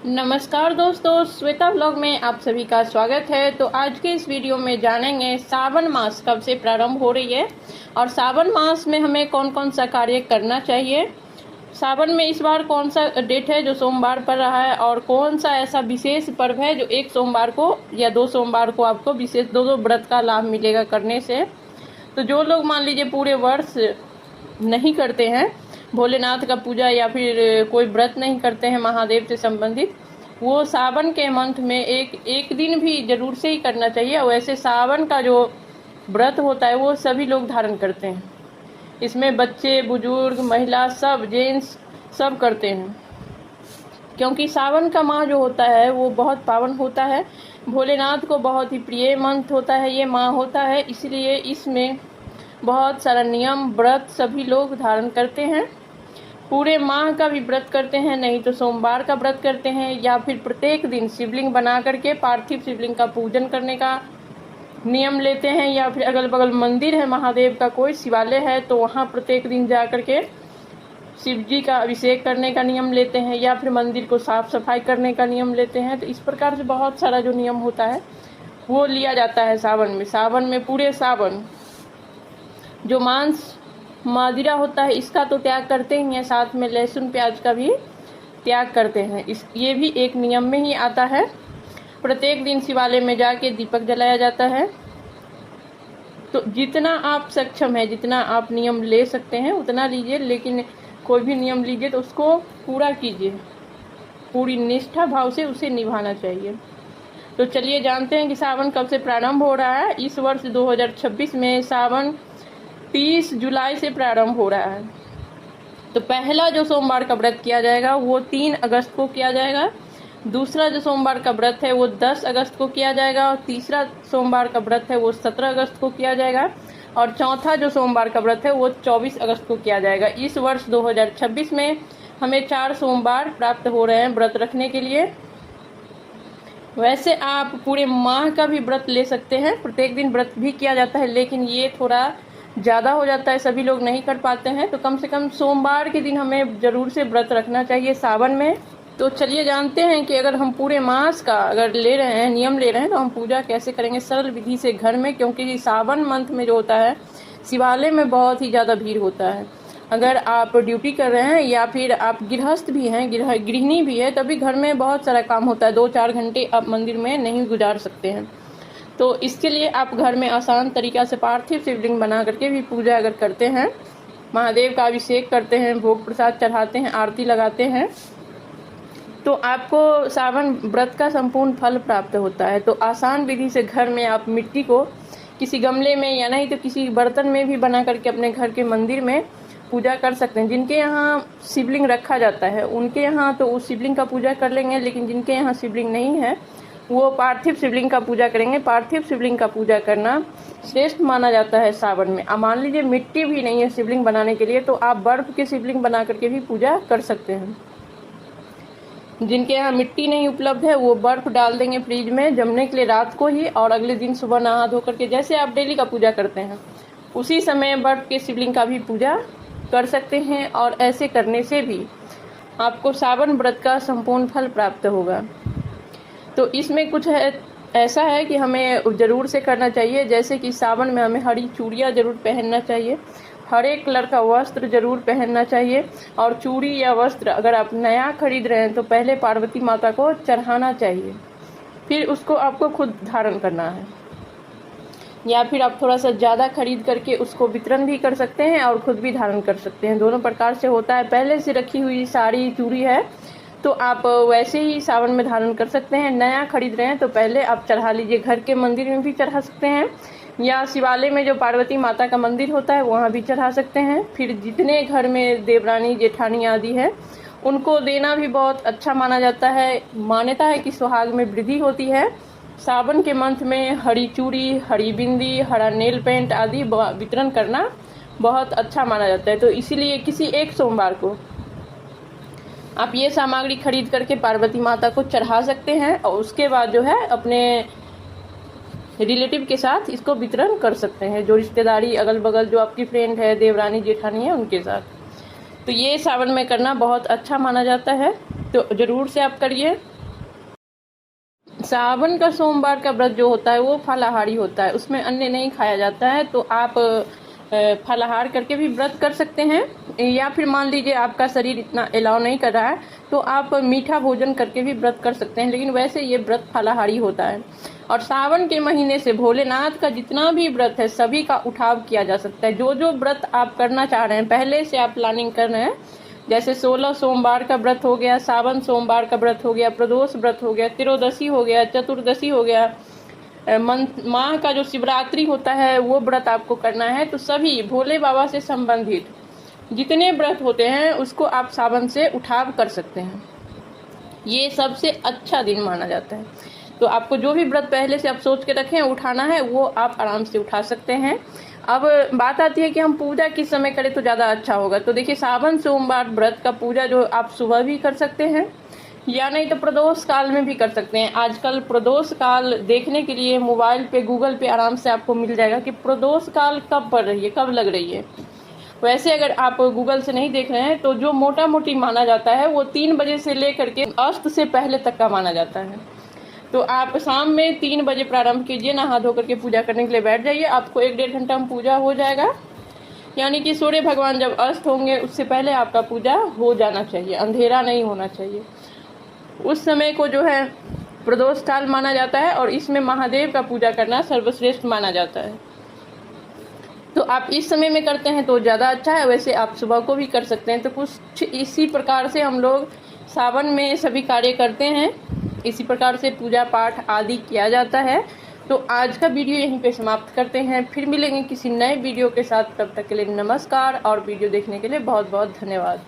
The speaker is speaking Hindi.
नमस्कार दोस्तों, श्वेता ब्लॉग में आप सभी का स्वागत है। तो आज के इस वीडियो में जानेंगे सावन मास कब से प्रारंभ हो रही है और सावन मास में हमें कौन कौन सा कार्य करना चाहिए। सावन में इस बार कौन सा डेट है जो सोमवार पड़ रहा है और कौन सा ऐसा विशेष पर्व है जो एक सोमवार को या 2 सोमवार को आपको विशेष दो व्रत का लाभ मिलेगा करने से। तो जो लोग मान लीजिए पूरे वर्ष नहीं करते हैं भोलेनाथ का पूजा या फिर कोई व्रत नहीं करते हैं महादेव से संबंधित, वो सावन के मंथ में एक दिन भी जरूर से ही करना चाहिए। वैसे सावन का जो व्रत होता है वो सभी लोग धारण करते हैं। इसमें बच्चे, बुजुर्ग, महिला, सब जेंट्स सब करते हैं, क्योंकि सावन का माह जो होता है वो बहुत पावन होता है। भोलेनाथ को बहुत ही प्रिय मंथ होता है, ये माह होता है, इसलिए इसमें बहुत सारा नियम व्रत सभी लोग धारण करते हैं। पूरे माह का भी व्रत करते हैं, नहीं तो सोमवार का व्रत करते हैं, या फिर प्रत्येक दिन शिवलिंग बना करके पार्थिव शिवलिंग का पूजन करने का नियम लेते हैं, या फिर अगल बगल मंदिर है महादेव का, कोई शिवालय है तो वहाँ प्रत्येक दिन जा करके शिव जी का अभिषेक करने का नियम लेते हैं, या फिर मंदिर को साफ सफाई करने का नियम लेते हैं। तो इस प्रकार से बहुत सारा जो नियम होता है वो लिया जाता है सावन में पूरे सावन जो मांस मदिरा होता है इसका तो त्याग करते ही हैं, साथ में लहसुन प्याज का भी त्याग करते हैं। ये भी एक नियम में ही आता है। प्रत्येक दिन शिवालय में जाके दीपक जलाया जाता है। तो जितना आप सक्षम है, जितना आप नियम ले सकते हैं उतना लीजिए, लेकिन कोई भी नियम लीजिए तो उसको पूरा कीजिए, पूरी निष्ठा भाव से उसे निभाना चाहिए। तो चलिए जानते हैं कि सावन कब से प्रारंभ हो रहा है। इस वर्ष 2026 में सावन 30 जुलाई से प्रारंभ हो रहा है। तो पहला जो सोमवार का व्रत किया जाएगा वो 3 अगस्त को किया जाएगा। दूसरा जो सोमवार का व्रत है वो 10 अगस्त को किया जाएगा और तीसरा सोमवार का व्रत है वो 17 अगस्त को किया जाएगा और चौथा जो सोमवार का व्रत है वो 24 अगस्त को किया जाएगा। इस वर्ष 2026 में हमें 4 सोमवार प्राप्त हो रहे हैं व्रत रखने के लिए। वैसे आप पूरे माह का भी व्रत ले सकते हैं, प्रत्येक दिन व्रत भी किया जाता है, लेकिन ये थोड़ा ज़्यादा हो जाता है, सभी लोग नहीं कर पाते हैं। तो कम से कम सोमवार के दिन हमें ज़रूर से व्रत रखना चाहिए सावन में। तो चलिए जानते हैं कि अगर हम पूरे मास का अगर ले रहे हैं, नियम ले रहे हैं, तो हम पूजा कैसे करेंगे सरल विधि से घर में, क्योंकि सावन मंथ में जो होता है शिवालय में बहुत ही ज़्यादा भीड़ होता है। अगर आप ड्यूटी कर रहे हैं या फिर आप गृहस्थ भी हैं, गृहिणी भी है, तभी घर में बहुत सारा काम होता है, 2-4 घंटे आप मंदिर में नहीं गुजार सकते हैं। तो इसके लिए आप घर में आसान तरीका से पार्थिव शिवलिंग बना करके भी पूजा अगर करते हैं, महादेव का अभिषेक करते हैं, भोग प्रसाद चढ़ाते हैं, आरती लगाते हैं, तो आपको सावन व्रत का संपूर्ण फल प्राप्त होता है। तो आसान विधि से घर में आप मिट्टी को किसी गमले में या नहीं तो किसी बर्तन में भी बना करके अपने घर के मंदिर में पूजा कर सकते हैं। जिनके यहाँ शिवलिंग रखा जाता है उनके यहाँ तो उस शिवलिंग का पूजा कर लेंगे, लेकिन जिनके यहाँ शिवलिंग नहीं है वो पार्थिव शिवलिंग का पूजा करेंगे। पार्थिव शिवलिंग का पूजा करना श्रेष्ठ माना जाता है सावन में। अब मान लीजिए मिट्टी भी नहीं है शिवलिंग बनाने के लिए, तो आप बर्फ के शिवलिंग बना करके भी पूजा कर सकते हैं। जिनके यहाँ मिट्टी नहीं उपलब्ध है वो बर्फ डाल देंगे फ्रिज में जमने के लिए रात को ही, और अगले दिन सुबह नहा धो करके जैसे आप डेली का पूजा करते हैं उसी समय बर्फ के शिवलिंग का भी पूजा कर सकते हैं। और ऐसे करने से भी आपको सावन व्रत का संपूर्ण फल प्राप्त होगा। तो इसमें कुछ ऐसा है कि हमें ज़रूर से करना चाहिए, जैसे कि सावन में हमें हरी चूड़ियाँ ज़रूर पहनना चाहिए, हरे कलर का वस्त्र ज़रूर पहनना चाहिए, और चूड़ी या वस्त्र अगर आप नया खरीद रहे हैं तो पहले पार्वती माता को चढ़ाना चाहिए, फिर उसको आपको खुद धारण करना है, या फिर आप थोड़ा सा ज़्यादा खरीद करके उसको वितरण भी कर सकते हैं और खुद भी धारण कर सकते हैं। दोनों प्रकार से होता है। पहले से रखी हुई साड़ी चूड़ी है तो आप वैसे ही सावन में धारण कर सकते हैं। नया खरीद रहे हैं तो पहले आप चढ़ा लीजिए, घर के मंदिर में भी चढ़ा सकते हैं, या शिवालय में जो पार्वती माता का मंदिर होता है वहाँ भी चढ़ा सकते हैं। फिर जितने घर में देवरानी जेठानी आदि है उनको देना भी बहुत अच्छा माना जाता है। मान्यता है कि सुहाग में वृद्धि होती है। सावन के मंथ में हरी चूड़ी, हरी बिंदी, हरा नेल पेंट आदि वितरण करना बहुत अच्छा माना जाता है। तो इसीलिए किसी एक सोमवार को आप ये सामग्री खरीद करके पार्वती माता को चढ़ा सकते हैं, और उसके बाद जो है अपने रिलेटिव के साथ इसको वितरण कर सकते हैं, जो रिश्तेदारी अगल बगल जो आपकी फ्रेंड है, देवरानी जेठानी है, उनके साथ। तो ये सावन में करना बहुत अच्छा माना जाता है, तो ज़रूर से आप करिए। सावन का सोमवार का व्रत जो होता है वो फलाहारी होता है, उसमें अन्न नहीं खाया जाता है। तो आप फलाहार करके भी व्रत कर सकते हैं, या फिर मान लीजिए आपका शरीर इतना अलाउ नहीं कर रहा है तो आप मीठा भोजन करके भी व्रत कर सकते हैं, लेकिन वैसे ये व्रत फलाहारी होता है। और सावन के महीने से भोलेनाथ का जितना भी व्रत है सभी का उठाव किया जा सकता है। जो जो व्रत आप करना चाह रहे हैं, पहले से आप प्लानिंग कर रहे हैं, जैसे 16 सोमवार का व्रत हो गया, सावन सोमवार का व्रत हो गया, प्रदोष व्रत हो गया, त्रियोदशी हो गया, चतुर्दशी हो गया, माह का जो शिवरात्रि होता है वो व्रत आपको करना है, तो सभी भोले बाबा से संबंधित जितने व्रत होते हैं उसको आप सावन से उठाव कर सकते हैं। ये सबसे अच्छा दिन माना जाता है। तो आपको जो भी व्रत पहले से आप सोच के रखें उठाना है वो आप आराम से उठा सकते हैं। अब बात आती है कि हम पूजा किस समय करें तो ज़्यादा अच्छा होगा। तो देखिए, सावन सोमवार व्रत का पूजा जो आप सुबह भी कर सकते हैं, या नहीं तो प्रदोष काल में भी कर सकते हैं। आजकल प्रदोष काल देखने के लिए मोबाइल पे, गूगल पे आराम से आपको मिल जाएगा कि प्रदोष काल कब पड़ रही है, कब लग रही है। वैसे अगर आप गूगल से नहीं देख रहे हैं तो जो मोटा मोटी माना जाता है वो 3 बजे से लेकर के अस्त से पहले तक का माना जाता है। तो आप शाम में 3 बजे प्रारंभ कीजिए, नहा धो करके पूजा करने के लिए बैठ जाइए। आपको 1-1.5 घंटा में पूजा हो जाएगा, यानी कि सूर्य भगवान जब अस्त होंगे उससे पहले आपका पूजा हो जाना चाहिए, अंधेरा नहीं होना चाहिए। उस समय को जो है प्रदोष काल माना जाता है और इसमें महादेव का पूजा करना सर्वश्रेष्ठ माना जाता है। तो आप इस समय में करते हैं तो ज़्यादा अच्छा है, वैसे आप सुबह को भी कर सकते हैं। तो कुछ इसी प्रकार से हम लोग सावन में सभी कार्य करते हैं, इसी प्रकार से पूजा पाठ आदि किया जाता है। तो आज का वीडियो यहीं पे समाप्त करते हैं, फिर मिलेंगे किसी नए वीडियो के साथ। तब तक के लिए नमस्कार, और वीडियो देखने के लिए बहुत बहुत धन्यवाद।